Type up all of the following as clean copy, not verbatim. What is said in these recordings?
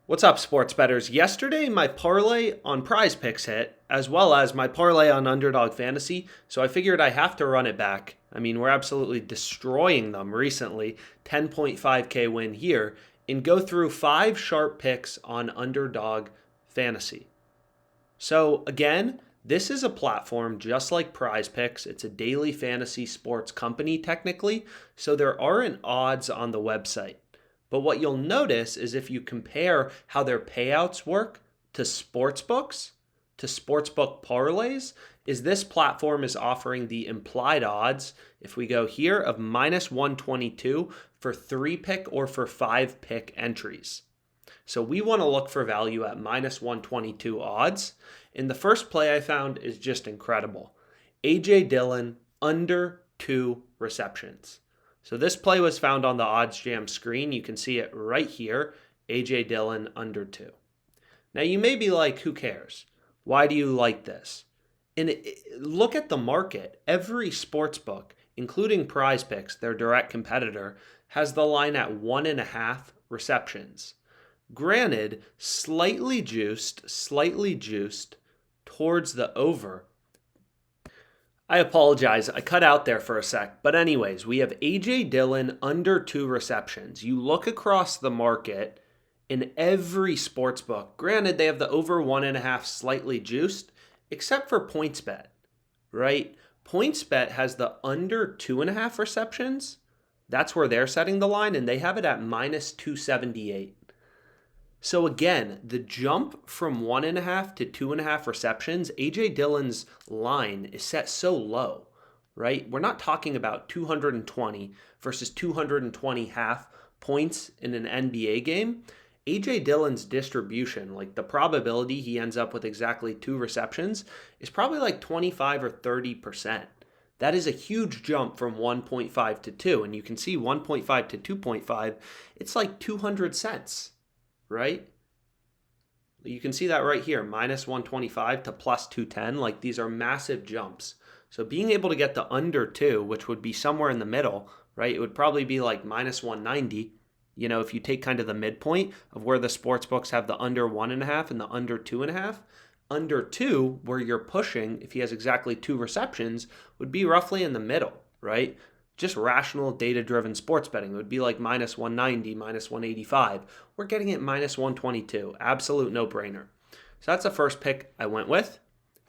What's up, sports bettors? Yesterday, my parlay on Prize Picks hit, as well as my parlay on Underdog Fantasy, so I figured I have to run it back. I mean, we're absolutely destroying them recently. 10.5K win here, and go through 5 sharp picks on Underdog Fantasy. So, again, this is a platform just like Prize Picks. It's a daily fantasy sports company, technically, so there aren't odds on the website. But what you'll notice is if you compare how their payouts work to sportsbooks, to sportsbook parlays, is this platform is offering the implied odds, if we go here, of minus 122 for 3 pick or for 5 pick entries. So we want to look for value at minus 122 odds. And the first play I found is just incredible. A.J. Dillon under 2 receptions. So this play was found on the OddsJam screen. You can see it right here. A.J. Dillon under 2. Now you may be like, who cares? Why do you like this? And look at the market. Every sportsbook, including Prize Picks, their direct competitor, has the line at 1.5 receptions. Granted, slightly juiced towards the over. I apologize, I cut out there for a sec. But anyways, we have A.J. Dillon under 2 receptions. You look across the market in every sportsbook. Granted, they have the over 1.5 slightly juiced, except for PointsBet, right? PointsBet has the under 2.5 receptions. That's where they're setting the line, and they have it at minus 278. So again, the jump from 1.5 to 2.5 receptions, A.J. Dillon's line is set so low, right? We're not talking about 220 versus 220 half points in an NBA game. A.J. Dillon's distribution, like the probability he ends up with exactly 2 receptions, is probably like 25 or 30%. That is a huge jump from 1.5 to 2. And you can see 1.5 to 2.5, it's like 200 cents. Right? You can see that right here, minus 125 to plus 210. Like these are massive jumps. So being able to get the under 2, which would be somewhere in the middle, right? It would probably be like minus 190. You know, if you take kind of the midpoint of where the sports books have the under 1.5 and the under 2.5, under 2, where you're pushing, if he has exactly 2 receptions, would be roughly in the middle, right? Just rational, data-driven sports betting. It would be like minus 190, minus 185. We're getting it minus 122. Absolute no-brainer. So that's the first pick I went with.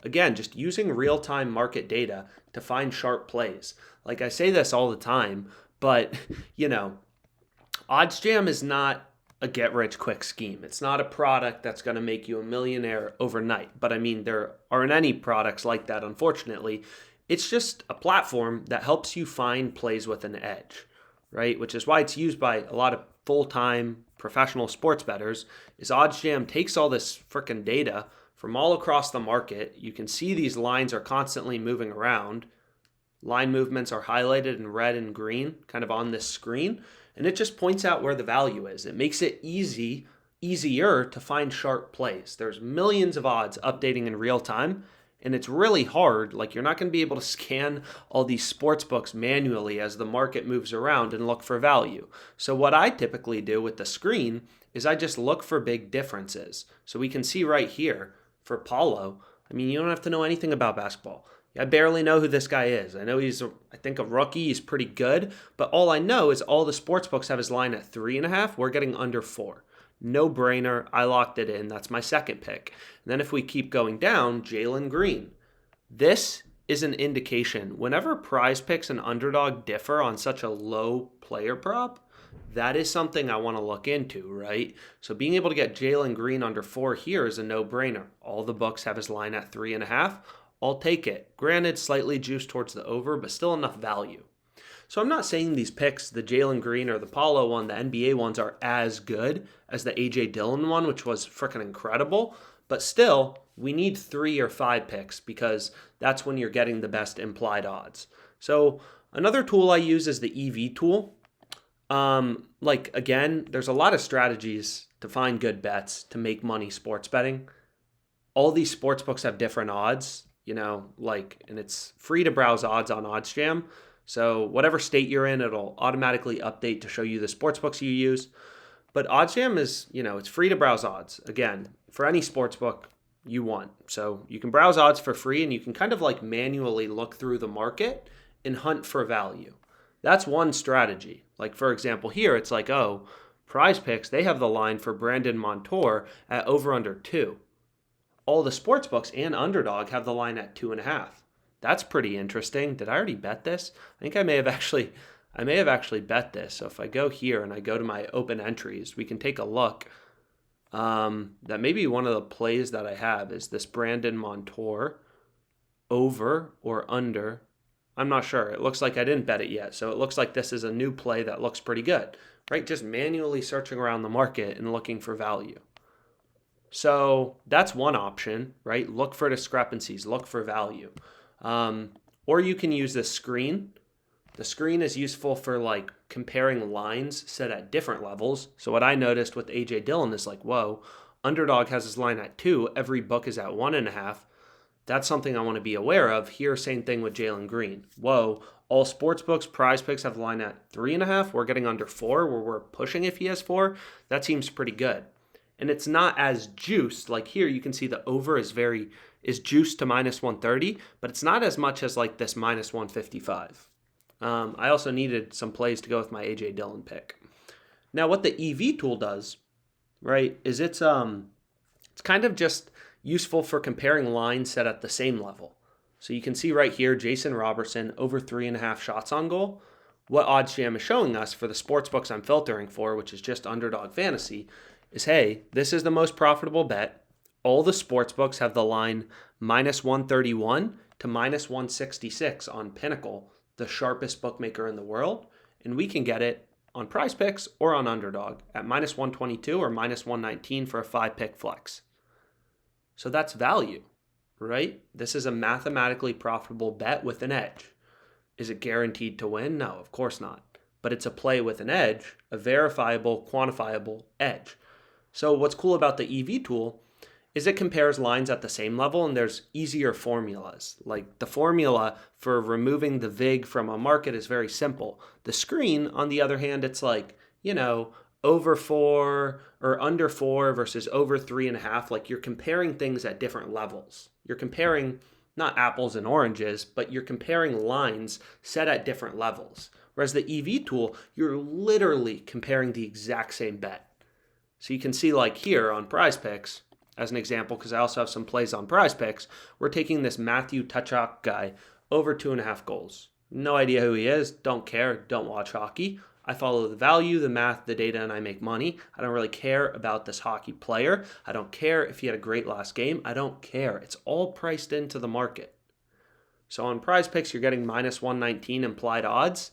Again, just using real-time market data to find sharp plays. Like I say this all the time, but, you know, OddsJam is not a get-rich-quick scheme. It's not a product that's going to make you a millionaire overnight. But I mean, there aren't any products like that, unfortunately. It's just a platform that helps you find plays with an edge, right? Which is why it's used by a lot of full-time professional sports bettors. Is OddsJam takes all this freaking data from all across the market. You can see these lines are constantly moving around. Line movements are highlighted in red and green kind of on this screen. And it just points out where the value is. It makes it easier to find sharp plays. There's millions of odds updating in real time. And it's really hard, like you're not going to be able to scan all these sports books manually as the market moves around and look for value. So what I typically do with the screen is I just look for big differences. So we can see right here for Paulo, I mean, you don't have to know anything about basketball. I barely know who this guy is. I know I think a rookie. He's pretty good. But all I know is all the sports books have his line at 3.5. We're getting under 4. No brainer. I locked it in. That's my second pick. And then if we keep going down, Jalen Green. This is an indication. Whenever Prize Picks and Underdog differ on such a low player prop, that is something I want to look into, right? So being able to get Jalen Green under 4 here is a no-brainer. All the books have his line at 3.5. I'll take it. Granted, slightly juiced towards the over, but still enough value. So I'm not saying these picks, the Jalen Green or the Paulo one, the NBA ones, are as good as the A.J. Dillon one, which was freaking incredible. But still, we need 3 or 5 picks because that's when you're getting the best implied odds. So another tool I use is the EV tool. Again, there's a lot of strategies to find good bets to make money sports betting. All these sports books have different odds, and it's free to browse odds on OddsJam. So whatever state you're in, it'll automatically update to show you the sports books you use. But OddsJam is, it's free to browse odds. Again, for any sports book you want. So you can browse odds for free and you can kind of like manually look through the market and hunt for value. That's one strategy. Like, for example, here it's like, oh, Prize Picks, they have the line for Brandon Montour at over under 2. All the sports books and Underdog have the line at 2.5. That's pretty interesting. Did I already bet this? I think I may have actually bet this. So if I go here and I go to my open entries, we can take a look. That maybe one of the plays that I have is this Brandon Montour over or under. I'm not sure. It looks like I didn't bet it yet. So it looks like this is a new play that looks pretty good, right? Just manually searching around the market and looking for value. So that's one option, right? Look for discrepancies, look for value. Or you can use this screen. The screen is useful for like comparing lines set at different levels. So what I noticed with AJ Dillon is like, whoa, Underdog has his line at 2. Every book is at 1.5. That's something I want to be aware of. Here, same thing with Jalen Green. Whoa, all sports books, Prize Picks have the line at 3.5. We're getting under 4 where we're pushing if he has 4. That seems pretty good. And it's not as juiced. Like here, you can see the over is juiced to minus 130, but it's not as much as like this minus 155. I also needed some plays to go with my AJ Dillon pick. Now, what the EV tool does, right, is it's kind of just useful for comparing lines set at the same level. So you can see right here, Jason Robertson over 3.5 shots on goal. What OddsJam is showing us for the sports books I'm filtering for, which is just Underdog Fantasy, is, hey, this is the most profitable bet. All the sports books have the line minus 131 to minus 166 on Pinnacle, the sharpest bookmaker in the world, and we can get it on Prize Picks or on Underdog at minus 122 or minus 119 for a 5-pick flex. So that's value, right? This is a mathematically profitable bet with an edge. Is it guaranteed to win? No, of course not. But it's a play with an edge, a verifiable, quantifiable edge. So what's cool about the EV tool is it compares lines at the same level, and there's easier formulas. Like the formula for removing the VIG from a market is very simple. The screen, on the other hand, it's like, over 4 or under 4 versus over 3.5. Like you're comparing things at different levels. You're comparing not apples and oranges, but you're comparing lines set at different levels. Whereas the EV tool, you're literally comparing the exact same bet. So you can see like here on Prize Picks, as an example, because I also have some plays on Prize Picks, we're taking this Matthew Tkachuk guy over 2.5 goals. No idea who he is, don't care, don't watch hockey. I follow the value, the math, the data, and I make money. I don't really care about this hockey player. I don't care if he had a great last game. I don't care. It's all priced into the market. So on Prize Picks, you're getting minus 119 implied odds.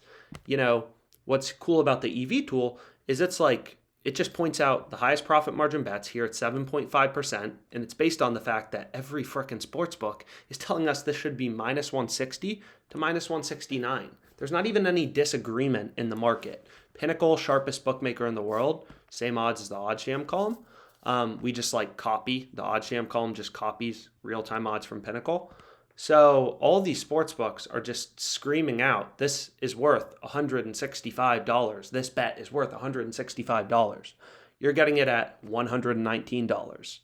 What's cool about the EV tool is it just points out the highest profit margin bets here at 7.5%, and it's based on the fact that every frickin' sports book is telling us this should be minus 160 to minus 169. There's not even any disagreement in the market. Pinnacle, sharpest bookmaker in the world, same odds as the OddsJam column. We just copy. The OddsJam column just copies real-time odds from Pinnacle. So all these sports books are just screaming out, this is worth $165. This bet is worth $165. You're getting it at $119.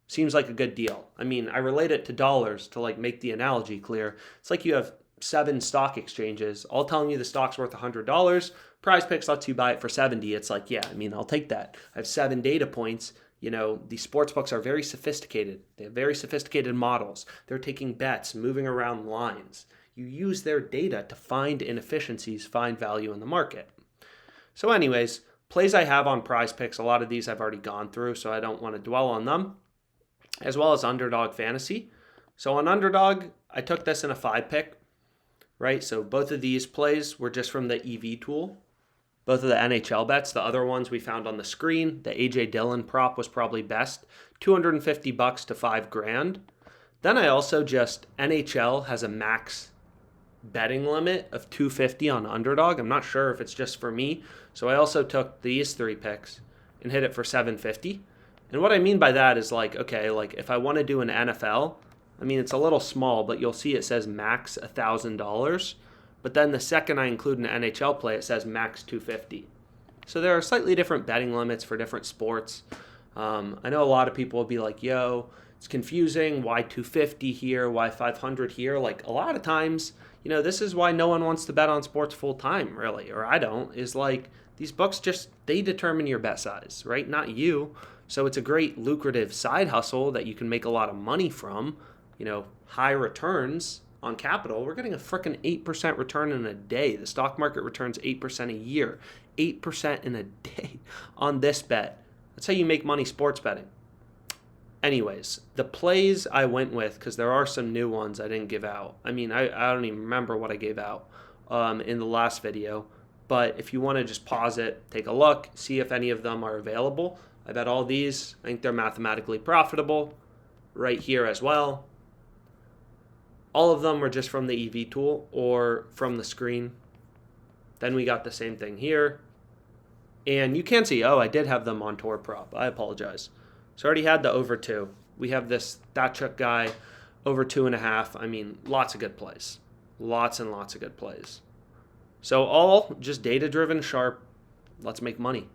Seems like a good deal. I mean, I relate it to dollars to make the analogy clear. It's like you have 7 stock exchanges, all telling you the stock's worth $100. Prize Picks lets you buy it for $70. It's like, yeah, I'll take that. I have 7 data points. These sports books are very sophisticated. They have very sophisticated models. They're taking bets, moving around lines. You use their data to find inefficiencies, find value in the market. So anyways, plays I have on Prize Picks, a lot of these I've already gone through, so I don't want to dwell on them, as well as Underdog Fantasy. So on Underdog, I took this in a 5-pick, right? So both of these plays were just from the EV tool. Both of the NHL bets, the other ones we found on the screen, the AJ Dillon prop was probably best, $250 to $5,000. Then I also NHL has a max betting limit of $250 on Underdog. I'm not sure if it's just for me. So I also took these 3 picks and hit it for $750. And what I mean by that is if I want to do an NFL, it's a little small, but you'll see it says max $1,000. But then the second I include an NHL play, it says max $250. So there are slightly different betting limits for different sports. I know a lot of people will be like, yo, it's confusing. Why 250 here? Why 500 here? Like a lot of times, this is why no one wants to bet on sports full time, really, or I don't, is like these books they determine your bet size, right? Not you. So it's a great lucrative side hustle that you can make a lot of money from, high returns on capital. We're getting a freaking 8% return in a day. The stock market returns 8% a year, 8% in a day on this bet. That's how you make money sports betting. Anyways, the plays I went with, because there are some new ones I didn't give out. I mean, I don't even remember what I gave out in the last video. But if you want to just pause it, take a look, see if any of them are available. I bet all these, I think they're mathematically profitable. Right here as well. All of them were just from the EV tool or from the screen. Then we got the same thing here. And you can see, I did have them on Tor Prop. I apologize. So I already had the over 2. We have this Datsuk guy, over 2.5. I mean, lots of good plays. Lots and lots of good plays. So all just data-driven, sharp. Let's make money.